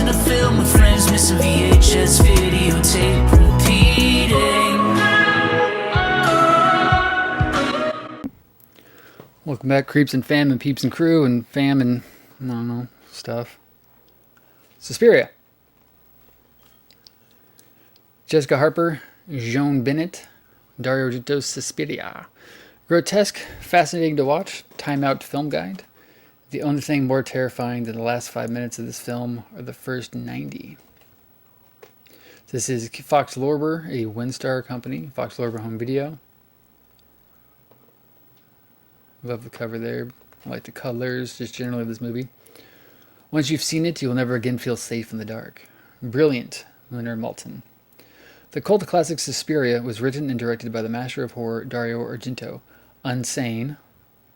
Watching a film with friends, missing VHS videotape repeating. Welcome back, creeps and fam and peeps and crew and fam and, I don't know, stuff. Suspiria. Jessica Harper, Joan Bennett, Dario Argento's Suspiria. Grotesque, fascinating to watch, time-out film guide. The only thing more terrifying than the last 5 minutes of this film are the first 90. This is Fox Lorber, a WinStar company, Fox Lorber Home Video. Love the cover there. I like the colors, just generally of this movie. Once you've seen it, you'll never again feel safe in the dark. Brilliant, Leonard Maltin. The cult classic Suspiria was written and directed by the master of horror Dario Argento. Unsane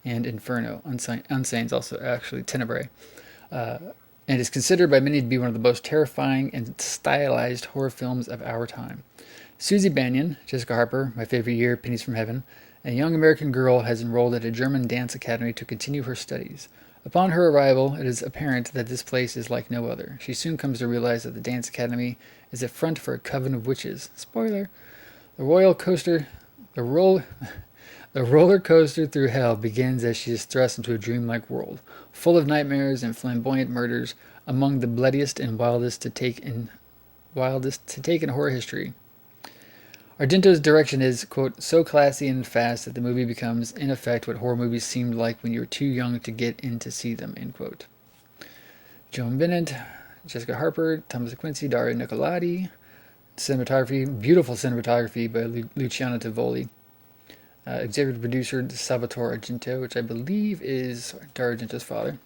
and Inferno. Unsane is also actually Tenebrae. And is considered by many to be one of the most terrifying and stylized horror films of our time. Susie Bannion, Jessica Harper, My Favorite Year, Pennies from Heaven, a young American girl has enrolled at a German dance academy to continue her studies. Upon her arrival, it is apparent that this place is like no other. She soon comes to realize that the dance academy is a front for a coven of witches. Spoiler. The roller coaster through hell begins as she is thrust into a dreamlike world, full of nightmares and flamboyant murders, among the bloodiest and wildest to take in horror history. Argento's direction is, quote, so classy and fast that the movie becomes, in effect, what horror movies seemed like when you were too young to get in to see them, end quote. Joan Bennett, Jessica Harper, Thomas Quincy, Dario Nicolati. Cinematography, beautiful cinematography by Luciano Tivoli. Executive producer Salvatore Argento, which I believe is Dario Argento's father.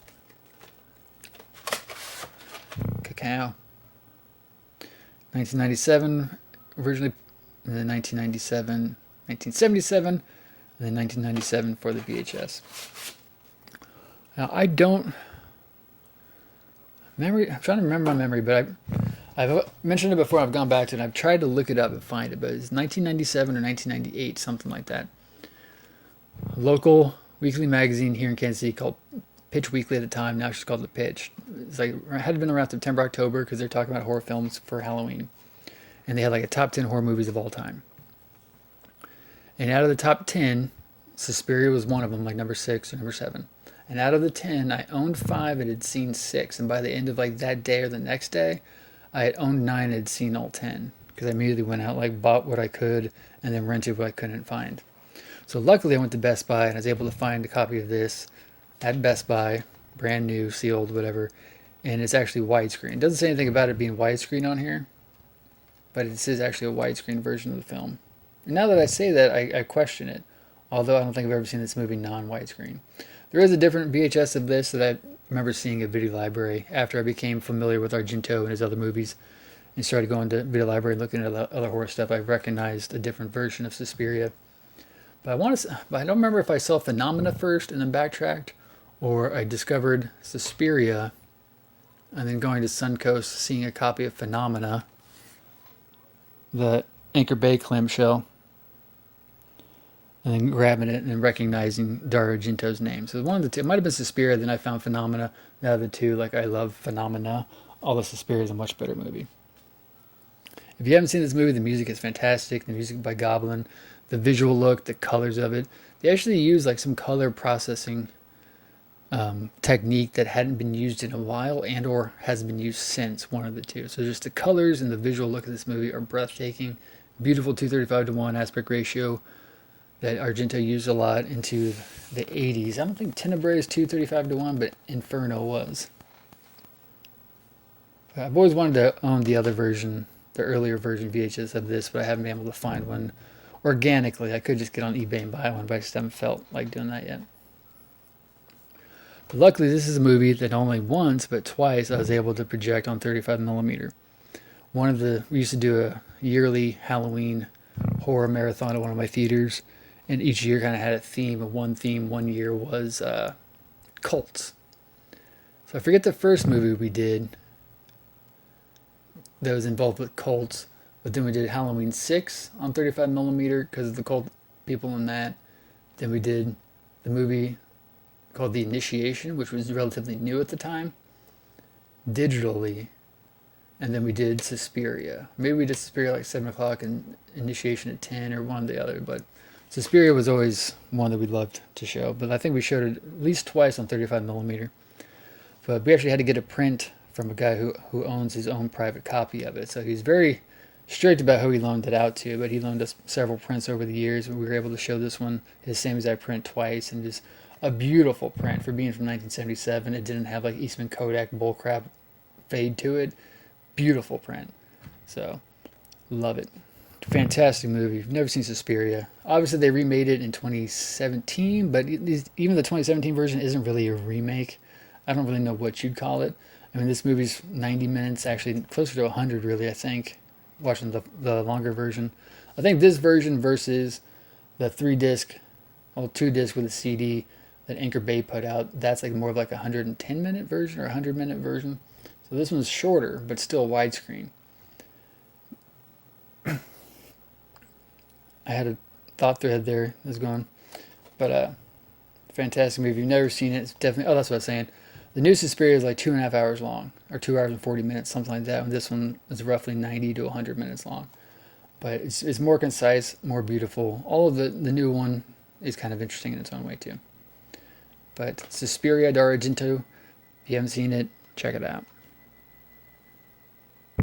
Cacao. 1997, originally and then 1977, and then 1997 for the VHS. Now, I'm trying to remember my memory, but I've mentioned it before. I've gone back to it, and I've tried to look it up and find it, but it's 1997 or 1998, something like that. A local weekly magazine here in Kansas City called Pitch Weekly at the time. Now it's just called The Pitch. It's like, it had been around September, October, because they're talking about horror films for Halloween. And they had like a top 10 horror movies of all time. And out of the top 10, Suspiria was one of them, like number 6 or number 7. And out of the 10, I owned 5 and had seen 6. And by the end of like that day or the next day, I had owned 9 and had seen all 10. Because I immediately went out, like bought what I could, and then rented what I couldn't find. So luckily I went to Best Buy and I was able to find a copy of this at Best Buy, brand new, sealed, whatever. And it's actually widescreen. It doesn't say anything about it being widescreen on here, but it is actually a widescreen version of the film. And now that I say that, I question it, although I don't think I've ever seen this movie non-widescreen. There is a different VHS of this that I remember seeing at Video Library after I became familiar with Argento and his other movies and started going to Video Library and looking at other horror stuff. I recognized a different version of Suspiria. But I don't remember if I saw Phenomena first and then backtracked, or I discovered Suspiria and then going to Suncoast, seeing a copy of Phenomena, the Anchor Bay clamshell, and then grabbing it and recognizing Dario Argento's name. So one of the two, it might have been Suspiria, then I found Phenomena. The other two, like I love Phenomena, although Suspiria is a much better movie. If you haven't seen this movie, the music is fantastic. The music by Goblin, the visual look, the colors of it. They actually use like some color processing technique that hadn't been used in a while and or hasn't been used since, one of the two. So just the colors and the visual look of this movie are breathtaking. Beautiful 2:35:1 aspect ratio that Argento used a lot into the 80s. I don't think Tenebrae is 2:35:1, but Inferno was. I've always wanted to own the other version, the earlier version VHS of this, but I haven't been able to find one organically. I could just get on eBay and buy one, but I just haven't felt like doing that yet. But luckily, this is a movie that only once, but twice, I was able to project on 35mm. We used to do a yearly Halloween horror marathon at one of my theaters, and each year kind of had a theme. One year was cults. So I forget the first movie we did that was involved with cults, but then we did Halloween 6 on 35mm because of the cult people in that. Then we did the movie called The Initiation, which was relatively new at the time, digitally and then we did Suspiria. Maybe we did Suspiria like 7 o'clock and Initiation at 10, or one or the other. But Suspiria was always one that we loved to show. But I think we showed it at least twice on 35 millimeter. But we actually had to get a print from a guy who owns his own private copy of it. So he's very strict about who he loaned it out to, but he loaned us several prints over the years, and we were able to show this one, his same exact print, twice, and just a beautiful print for being from 1977. It didn't have like Eastman Kodak bullcrap fade to it. Beautiful print. So, love it. Fantastic movie. If you've never seen Suspiria, obviously they remade it in 2017, but even the 2017 version isn't really a remake. I don't really know what you'd call it. I mean, this movie's 90 minutes, actually closer to 100, really, I think, watching the longer version. I think this version versus the 3-disc, well, 2-disc with a CD that Anchor Bay put out, that's like more of like a 110-minute version or a 100-minute version. So this one's shorter, but still widescreen. I had a thought thread there that's gone. But fantastic movie. If you've never seen it, it's definitely... Oh, that's what I was saying. The new Suspiria is like 2.5 hours long, or 2 hours and 40 minutes, something like that. And this one is roughly 90 to 100 minutes long. But it's more concise, more beautiful. All of the new one is kind of interesting in its own way too. But Suspiria d'Argento, if you haven't seen it, check it out.